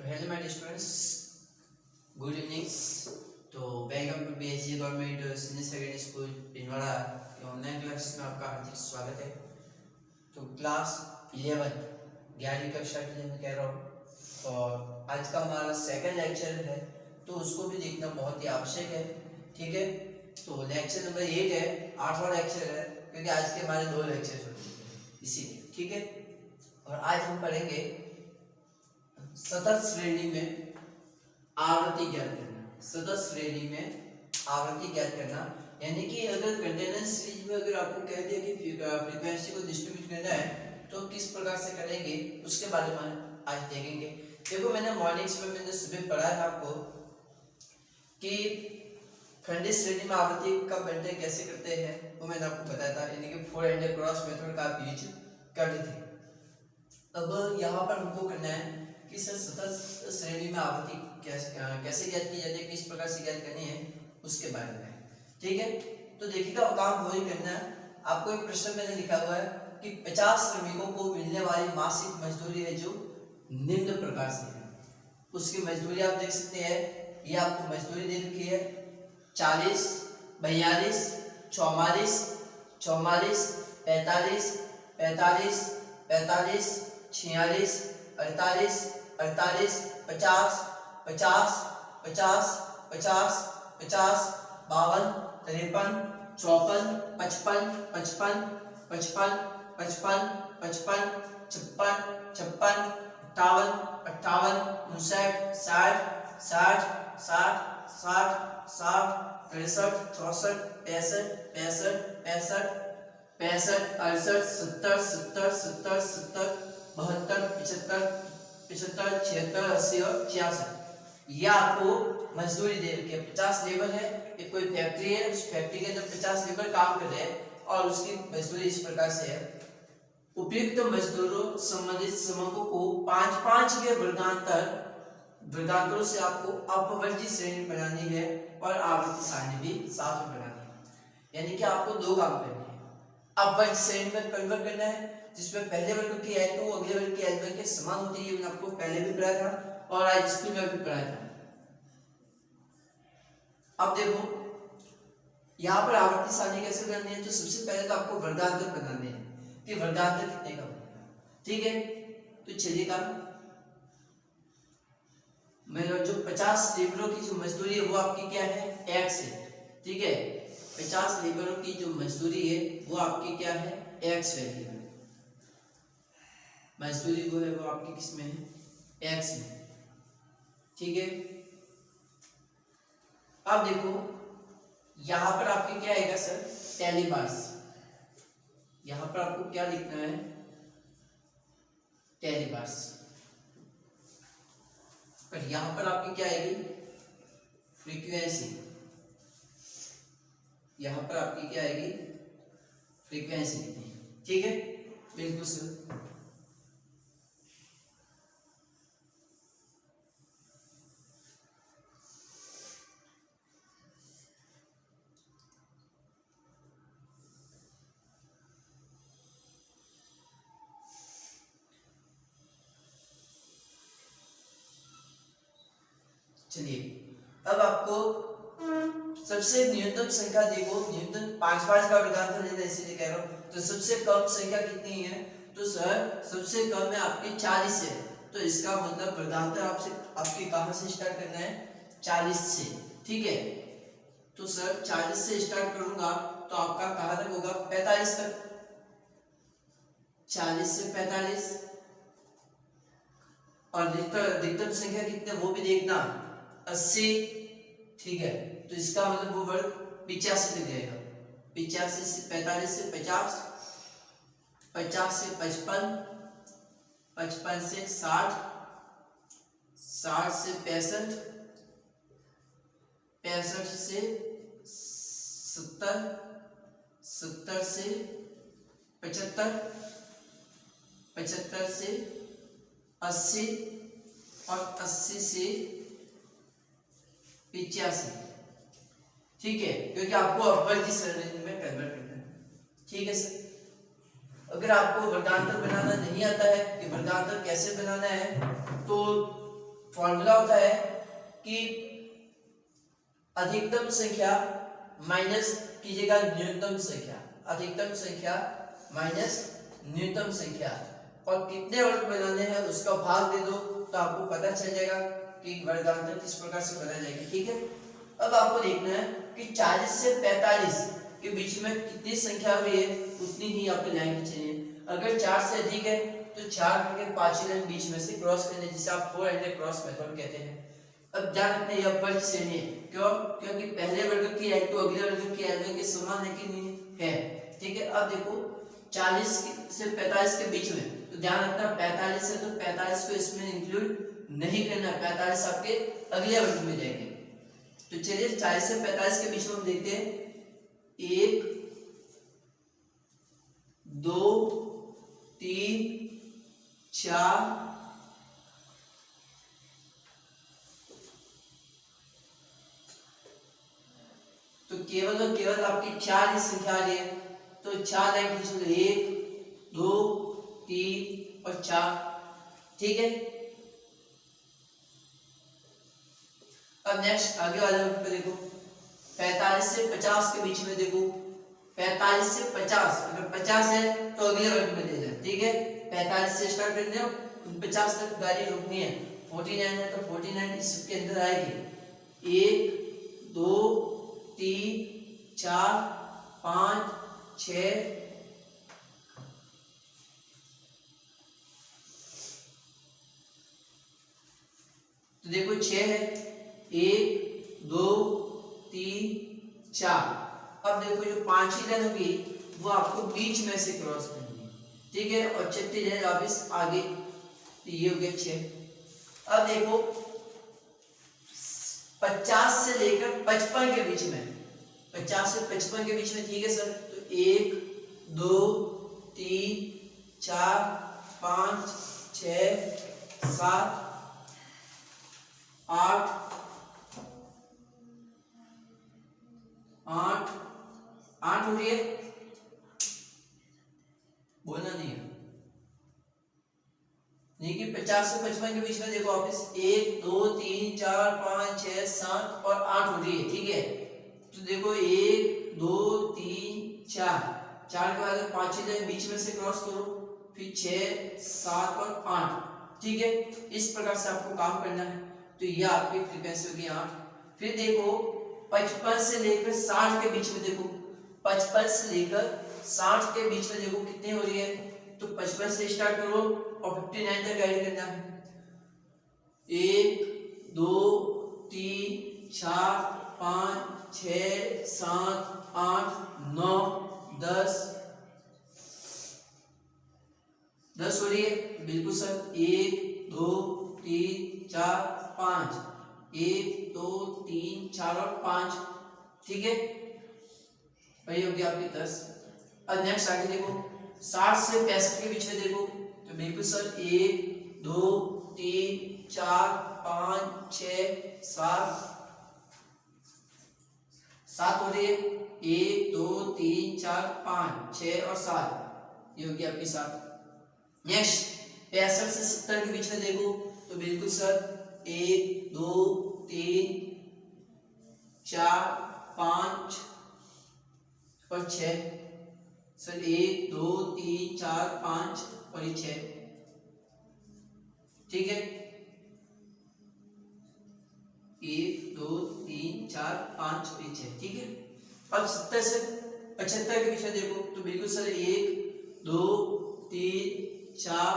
तो hello my students, good evening. तो welcome to BSG government senior secondary school Pindwara की online class में आपका हार्दिक स्वागत है। तो क्लास 11 11वीं कक्षा के लिए मैं कह रहा हूँ और आज का हमारा सेकंड लेक्चर है, तो उसको भी देखना बहुत ही आवश्यक है। ठीक है, तो लेक्चर नंबर 8 है, 8वां लेक्चर है, क्योंकि आज के हमारे 2 लेक्चर हो चुके हैं इसीलिए। ठीक है, और आज हम पढ़ेंगे सतत श्रेणी में आवृत्ति ज्ञात करना। सतत श्रेणी में आवृत्ति ज्ञात करना यानी कि अगर कंटिन्यूअस सीरीज में अगर आपको कह दिया कि फ्रीक्वेंसी को डिस्ट्रीब्यूट करना है तो किस प्रकार से करेंगे उसके बारे में आज देखेंगे। देखो, मैंने मॉर्निंग्स में मैंने सुबह पढ़ा है आपको कि खंडित श्रेणी में आवृत्ति का बंटन कैसे करते हैं, वो मैंने आपको बताया था, यानी कि 4 एंड क्रॉस मेथड का आप यूज करते थे। अब यहाँ पर हमको करना है कि सर सतत श्रेणी में आवृत्ति कैसे ज्ञात की जाती है, किस प्रकार से ज्ञात करनी है उसके बारे में। ठीक है, तो देखिएगा काम वही करना है। आपको एक प्रश्न मैंने लिखा हुआ है कि 50 श्रमिकों को मिलने वाली मासिक मजदूरी है जो निम्न प्रकार से है। उसकी मजदूरी आप देख सकते हैं, ये आपको मजदूरी दे रखी है 40, 42, 44, 44, 45, 45, 45, 46, 48, 48, 50, 50, 50, 50, 50, 52, 53, 54, 55, 55, 55, 55, 55, 56, 56, 58, 58, 59, 60, 60, 60, 60, 60, 63, 64, 65, 65, 65, 65, 68, 70, 70, 70, 72, 75, 75, 76, 80 और 66। ये आपको मजदूरी दे रखी है। 50 लेबर है, एक कोई फैक्ट्री है, उस फैक्ट्री के अंदर 50 लेबर काम कर रहे हैं और उसकी मजदूरी इस प्रकार से है। उपयुक्त मजदूरों संबंधित समूहों को 5-5 के वर्गांतरों से आपको अपवर्ती श्रेणी बनानी है और आवृत्ति सारणी भी साथ में बनानी है। यानी कि आपको 2 काम करने हैं। अपवर्ती श्रेणी में कन्वर्ट करना है जिसमें पहले वर्ग की L2 अगले वर्ग की L1 के समान होती है। मैंने आपको पहले भी पढ़ाया था और आज स्कूल में भी पढ़ाया था। अब देखो, यहाँ पर आवर्ती सारणी कैसे बनानी है, तो सबसे पहले तो आपको वर्गांतर बनाने हैं कि वर्गांतर कितने का बनेगा। ठीक है, तो चलिएगा, मेरा जो 50 लेबरों की जो मजदूरी है वो आपकी क्या है, x है। ठीक है, 50 लेबरों की जो मजदूरी है वो आपकी क्या है, x वैल्यू है। मजदूरी वो है वो आपकी किस में है, x में। ठीक है, अब देखो यहां पर आपके क्या आएगा सर, टेलीबार्स। यहां पर आपको क्या लिखना है, टेलीबार्स। पर यहां पर आपकी क्या आएगी, फ्रीक्वेंसी। यहां पर आपकी क्या आएगी, फ्रीक्वेंसी लिखनी है। ठीक है, बिल्कुल सर। चलिए, अब आपको सबसे न्यूनतम संख्या देखो, न्यूनतम 5-5 का वर्गांतर लेना, इसीलिए कह रहा हूं। तो सबसे कम संख्या कितनी है, तो सर सबसे कम है आपकी 40 है। तो इसका मतलब वर्गांतर आपसे आपके कहां से स्टार्ट करना है, 40 से। ठीक है, तो सर 40 से स्टार्ट करूंगा तो आपका कहां तक होगा, 45 तक। 40 से 45 और अधिकतम संख्या कितने वो भी देखना, 80। ठीक है, तो इसका मतलब वो वर्ग 85 तक जाएगा। 85 से 45 से 50, 50 से 55, 55 से 60, 60 से 65, 65 से 70, 70 से 75, 75 से 80 और 80 से 85। ठीक है, क्योंकि आपको अपवर्ती श्रेणी में कन्वर्ट करना है। ठीक है सर, अगर आपको वर्गांतर बनाना नहीं आता है कि वर्गांतर कैसे बनाना है, तो फॉर्मूला होता है कि अधिकतम संख्या माइनस कीजिएगा न्यूनतम संख्या, अधिकतम संख्या माइनस न्यूनतम संख्या, और कितने वर्ग बनाने हैं उसका भाग दे दो तो आपको पता चल जाएगा कि वर्गांतर किस प्रकार से बना जाएगा। ठीक है, अब आपको देखना है कि 40 से 45 के बीच में कितनी संख्या हुई है उतनी ही आपको लाइन खींचनी है। अगर 4 से अधिक है तो 4 करके 5 लाइन बीच में से क्रॉस करने, जिसे आप 4 क्रॉस मेथड कहते हैं। अब ध्यान रखना यह वर्ग श्रेणी है, क्यों? क्योंकि पहले वर्ग की L2 अगले वर्ग की L1 के समान है कि नहीं है। ठीक है, अब देखो 40 से 45 के बीच में, तो ध्यान रखना 45 है तो 45 को इसमें इंक्लूड नहीं करना, 45 आपके अगले वर्ग में जाएंगे। तो चलिए 40 से 45 के बीच में हम देखते हैं 1 2 3 4 तो केवल और केवल आपकी 4 ही संख्या आ रही है, तो 4 लाइन खींचोगे 1 2 3 और 4। ठीक है, अब नेक्स्ट आगे वाले वर्ग पे देखो 45 से 50 के बीच में देखो 45 से 50, अगर 50 है तो अगले वर्ग में ले जाए। ठीक है, 45 से स्टार्ट करने हो 50 तक गाड़ी रोकनी है। 49 है तो 49 इसके अंदर आएगी। 1 2 3 4 5 6 तो देखो 6 है, 1 2 3 4। अब देखो जो 5 लाइन होगी वो आपको बीच में से क्रॉस करनी है। ठीक है, और 36 लाइन वापिस आगे, तो ये हो गया 6। अब देखो 50 से लेकर 55 के बीच में, 50 से 55 के बीच में। ठीक है सर, तो 1 2 3 4 5 6 7 8 8 हो रही है, बोलना नहीं है। नहीं कि 50 से 55 के बीच में देखो वापस 1 2 3 4 5 6 7 और 8 हो रही है। ठीक है, तो देखो 1 2 3 4 के बाद 5 लाइन बीच में से क्रॉस करो, फिर 6 7 और 8। ठीक है, इस प्रकार से आपको काम करना है। तो ये आपकी फ्रीक्वेंसी होगी 8। फिर देखो 55 से लेकर 60 के बीच में देखो, 55 से लेकर 60 के बीच में देखो कितनी हो रही है, तो 55 से स्टार्ट करो और 59 तक ऐड करना है। 1 2 3 4 5 6 7 8 9 10 10 हो रही है, बिल्कुल सर। 1 2 3 4 5 1 2 3 4 और 5। ठीक है, वही हो गया आपकी 10। अब नेक्स्ट आगे देखो 60 से 65 के बीच में देखो, तो बिल्कुल सर 1 2 3 4 5 6 7 7 हो रही है। 1 2 3 4 5 6 और 7, ये हो गया आपकी 7। नेक्स्ट 65 से 70 के बीच में देखो, तो बिल्कुल सर 1 2 3 4 5 और 6 सर 1 2 3 4 5 और ये 6। ठीक है, 1 2 3 4 5 और 6। ठीक है, अब 70 से 75 के बीच में देखो, तो बिल्कुल सर 1 2 3 4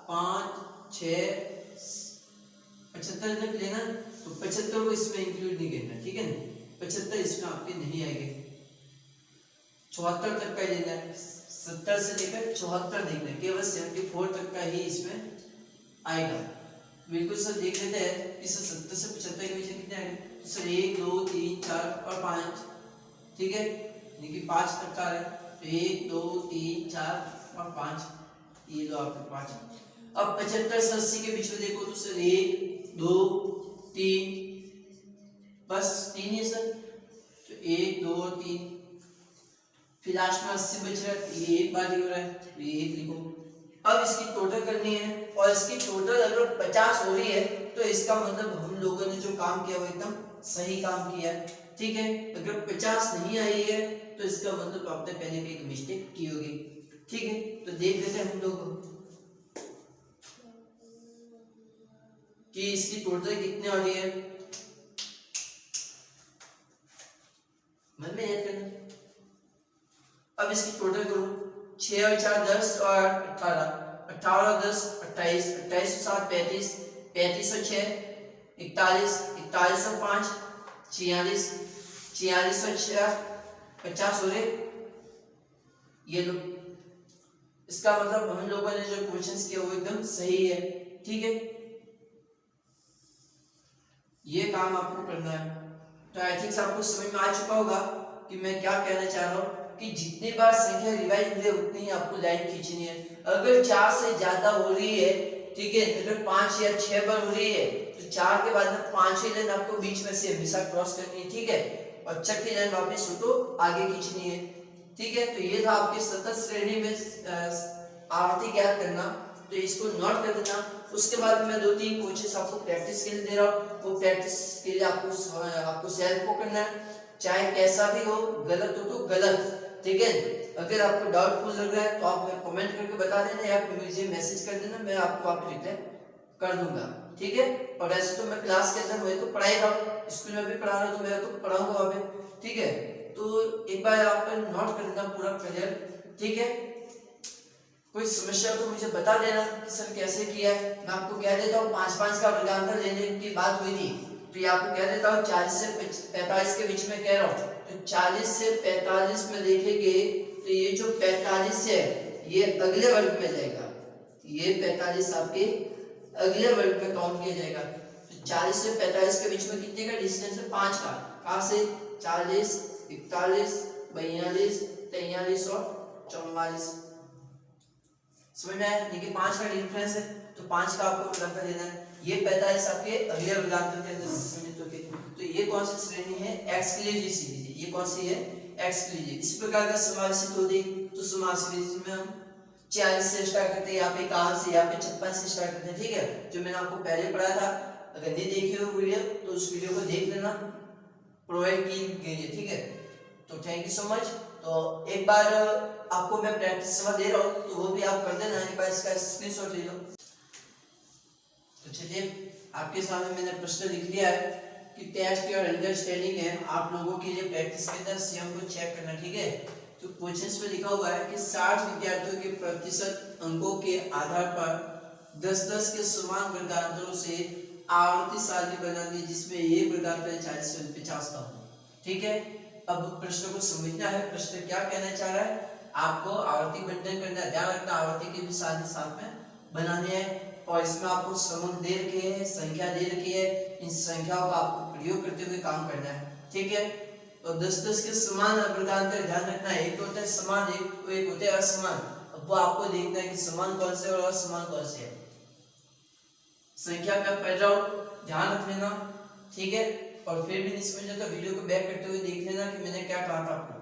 5 6 75 तक लेना, तो 75 को इसमें इंक्लूड नहीं करना। ठीक है ना, 75 इसमें आपके नहीं आएंगे। 74 तक का लेना है, 70 से लेकर 74 देखना है, केवल 74 तक का ही इसमें आएगा। बिल्कुल सर देख लेते हैं कि 70 से 75 के बीच में कितने आएंगे, तो सर 1 2 3 4 और 5। ठीक है, देखिए 5 तक का है, तो 1 2 3 4 और 5, ये लो आपके 5। अब 75 से 80 के बीच में देखो, तो सर 1 2 3 बस 3 ही है सर, तो 1 2 3। फिर लास्ट में 80 बच रहा है, ये एक बार ही हो रहा है, तो ये 1 लिखो। अब इसकी टोटल करनी है और इसकी टोटल अगर 50 हो रही है तो इसका मतलब हम लोगों ने जो काम किया वो एकदम सही काम किया है, ठीक है। अगर 50 नहीं आई है तो इसका मतलब आपने पहले भी एक मिस्टेक की होगी, ठीक है। तो देख लेते हैं हम लोग कि इसकी टोटल कितनी आ रही है, मन में याद करना। अब इसकी टोटल करो, 6 और 4 10 और 18, 18 और 10 28, 28 और 7 35, 35 और 6 41, 41 और 5 46, 46 और 4 50 हो रहे। ये लो, इसका मतलब हम लोगों ने जो क्वेश्चंस किया वो एकदम सही है, ठीक है। ये काम आपको करना है। तो आई थिंक आपको समझ में आ चुका होगा कि मैं क्या कहना चाह रहा हूँ कि जितनी बार संख्या रिवाइज मिले उतनी ही आपको लाइन खींचनी है। अगर 4 से ज्यादा हो रही है, ठीक है, अगर 5 या 6 बार हो रही है तो 4 के बाद में 5वीं लाइन आपको बीच में से हमेशा क्रॉस करनी है, ठीक है, और छठी लाइन वापस उनको आगे खींचनी है, ठीक है। तो ये था आपके सतत श्रेणी में आवर्ती ज्ञात करना, तो इसको नोट कर देना। उसके बाद मैं 2-3 क्वेश्चंस आपको प्रैक्टिस के लिए दे रहा हूँ, वो प्रैक्टिस के लिए आपको सेल्फ को करना है, चाहे कैसा भी हो, गलत हो तो गलत, ठीक है। अगर आपको डाउटफुल लग रहा है तो आप मुझे कमेंट करके बता देना या मुझे मैसेज कर देना, मैं आपको आप रिप्लाई कर दूंगा, ठीक है। और ऐसे तो मैं क्लास के अंदर मुझे तो पढ़ा ही रहा हूँ, स्कूल में भी पढ़ा रहा हूँ तो मैं तो पढ़ाऊंगा वहाँ पे, ठीक है। तो एक बार आप नोट कर देना पूरा क्लियर, ठीक है। कोई समस्या तो मुझे बता देना कि सर कैसे किया है। मैं आपको कह देता हूँ 5-5 का वर्गांतर लेने की बात हुई थी, तो ये आपको कह देता हूँ 40 से 45 के बीच में कह रहा हूँ। तो 40 से 45 में देखेंगे तो ये जो 45 है ये अगले वर्ग में जाएगा, ये 45 आपके अगले वर्ग में काउंट किया जाएगा। तो 40 से 45 के बीच में कितने का डिस्टेंस है, 5 का। कहाँ से, 40, 41, 42, 43 और 44। समझ में आया? देखिए 5 का डिफरेंस है तो 5 का आपको वर्गांतर लेना है। ये 45 आपके अगले वर्गांतर के अंदर सम्मिलित होते हैं। तो ये कौन सी श्रेणी है, x के लिए जी लीजिए, ये कौन सी है, x के लिए। इस प्रकार का समासित होती तो समासित में हम 40 से स्टार्ट करते हैं, यहाँ पे 51 से, यहाँ पे 56 से स्टार्ट करते हैं, ठीक है, जो मैंने आपको पहले पढ़ाया था। अगर नहीं देखी हो वीडियो तो उस वीडियो को देख लेना, प्रोवाइड की गई है, ठीक है। तो थैंक यू सो मच। तो एक बार आपको मैं प्रैक्टिस सवाल दे रहा हूँ तो वो भी आप कर देना, एक बार इसका स्क्रीनशॉट ले लो। तो चलिए आपके सामने मैंने प्रश्न लिख लिया है कि टेस्ट और अंडरस्टैंडिंग है, आप लोगों के लिए प्रैक्टिस के अंदर स्वयं को चेक करना, ठीक है। तो क्वेश्चंस में लिखा हुआ है कि 60 विद्यार्थियों के प्रतिशत अंकों के आधार पर 10-10 के समान वर्गांतरों से आवर्ती सारणी बना दी जिसमें एक वर्गांतर 40 से 50 का हो, ठीक है। अब प्रश्न को समझना है, प्रश्न क्या कहना चाह रहा है, आपको आवर्ती बंटन करना है, ध्यान रखना आवर्ती के भी सारणी साथ में बनाने हैं। और इसमें आपको क्रमांक दे रखे हैं, संख्या दे रखी है, इन संख्याओं का आपको प्रयोग करते हुए काम करना है, ठीक है। तो 10-10 के समान वर्गांतर ध्यान रखना है, एक होता है समान, एक होते हैं असमान। अब वो आपको देखना है कि समान कौन से और असमान कौन से है। संख्या में पढ़ रहा हूं, ध्यान रख लेना, ठीक है। और फिर भी नहीं समझ तो वीडियो को बैक करते हुए देख लेना कि मैंने क्या कहा था आपको।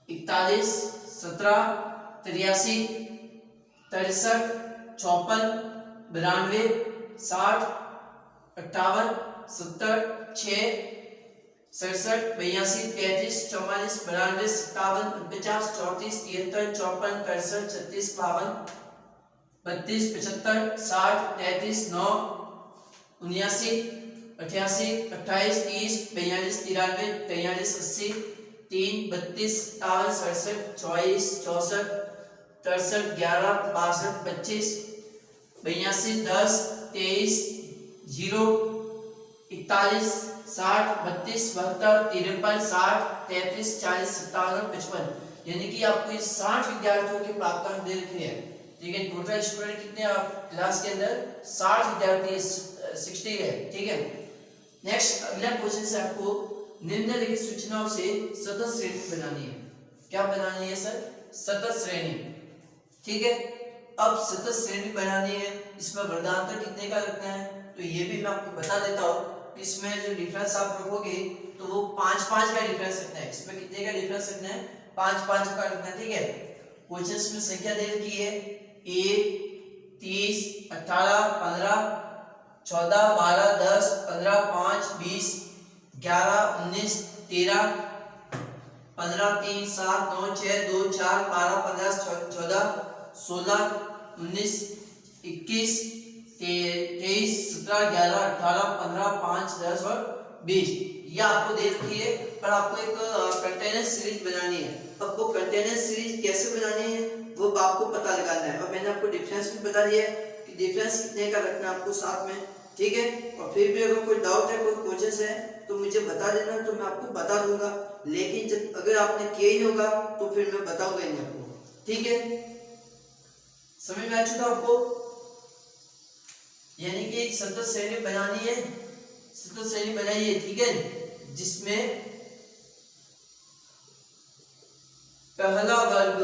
41, 17, 83, 63, 54, 92, 60, 58, 70, 6, 67, 82, 33, 44, 92, 57, 49, 34, 73, 54, 65, 36, 52, 32, 75, 60, 33, 9, 79, 88, 28, 30, 42, 43, 43, 80, 3, 32, 57, 67, 24, 64, 63, 11, 62, 25, 82, 10, 23, 0, 41, 60, 32, 72, 53, 60, 33, 40, 57, 55। यानी कि आपको ये 60 विद्यार्थियों के प्राप्तांक दे रखे हैं, ठीक है। टोटल स्टूडेंट कितने आप क्लास के अंदर 60 विद्यार्थी 60 है, ठीक है। नेक्स्ट अगला क्वेश्चन से आपको निम्नलिखित सूचनाओं से सतत श्रेणी बनानी है। क्या बनानी है सर, सतत श्रेणी, ठीक है। अब सतत श्रेणी बनानी है, इसमें वर्गांतर कितने का रखना है, तो ये भी मैं आपको बता देता हूँ। इसमें जो डिफरेंस आप रखोगे तो वो 5-5 का डिफरेंस रखना है। इसमें कितने का डिफरेंस रखना है, 5-5 का रखना है, ठीक है। क्वेश्चन में संख्या दे रखी है 1, 30, 18, 15, 14, 12, 10, 15, 5, 20, 11, 19, 13, 15, 3, 7, 9, 6, 2, 4, 12, 15, 14, 16, 19, 21, 23, 17, 11, 18, 15, 5, 10 और 20। ये आपको दे रखी है और आपको एक कंटेनर सीरीज बनानी है। आपको कंटेनर सीरीज कैसे बनानी है वो आपको पता लगाना है, और मैंने आपको डिफरेंस भी बता दिया है कि डिफरेंस कितने का रखना है आपको साथ में, ठीक है। और फिर भी अगर कोई डाउट है, कोई क्वेश्चन है तो मुझे बता देना, तो मैं आपको बता दूंगा। लेकिन जब अगर आपने किया ही नहीं होगा तो फिर मैं बताऊंगा ही नहीं आपको, ठीक है। समझ में आ चुका आपको? यानी कि सतत श्रेणी बनानी है, सतत श्रेणी बनाइए, ठीक है, जिसमें पहला वर्ग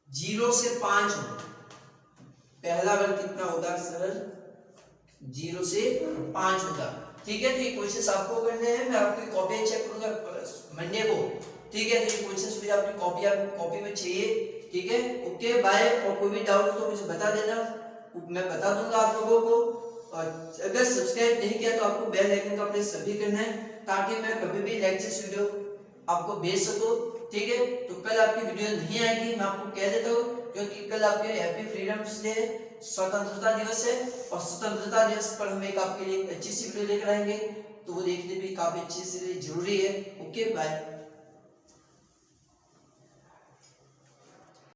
0 से 5 हो। पहला वर्ग कितना होगा सर? 0 से 5 होगा, ठीक है। तो ये क्वेश्चन आपको करने हैं, मैं आपकी कॉपी चेक करूंगा मंडे को, ठीक है। तो ये क्वेश्चन भी आपकी कॉपी में चाहिए, ठीक है। Okay bye. और कोई भी डाउट तो मुझे बता देना, मैं बता दूंगा आप लोगों को। और अगर सब्सक्राइब नहीं किया तो आपको बेल आइकन का प्रेस सभी करना है, ताकि मैं कभी भी लेक्चर वीडियो आपको भेज सकूं, ठीक है। तो कल आपकी वीडियो नहीं आएगी, मैं आपको कह देता हूँ, क्योंकि कल आपके हैप्पी फ्रीडम डे, स्वतंत्रता दिवस है, और स्वतंत्रता दिवस पर हम एक आपके लिए अच्छी सी वीडियो लेकर आएंगे, तो वो देखने भी काफी अच्छी सी जरूरी है। Okay bye.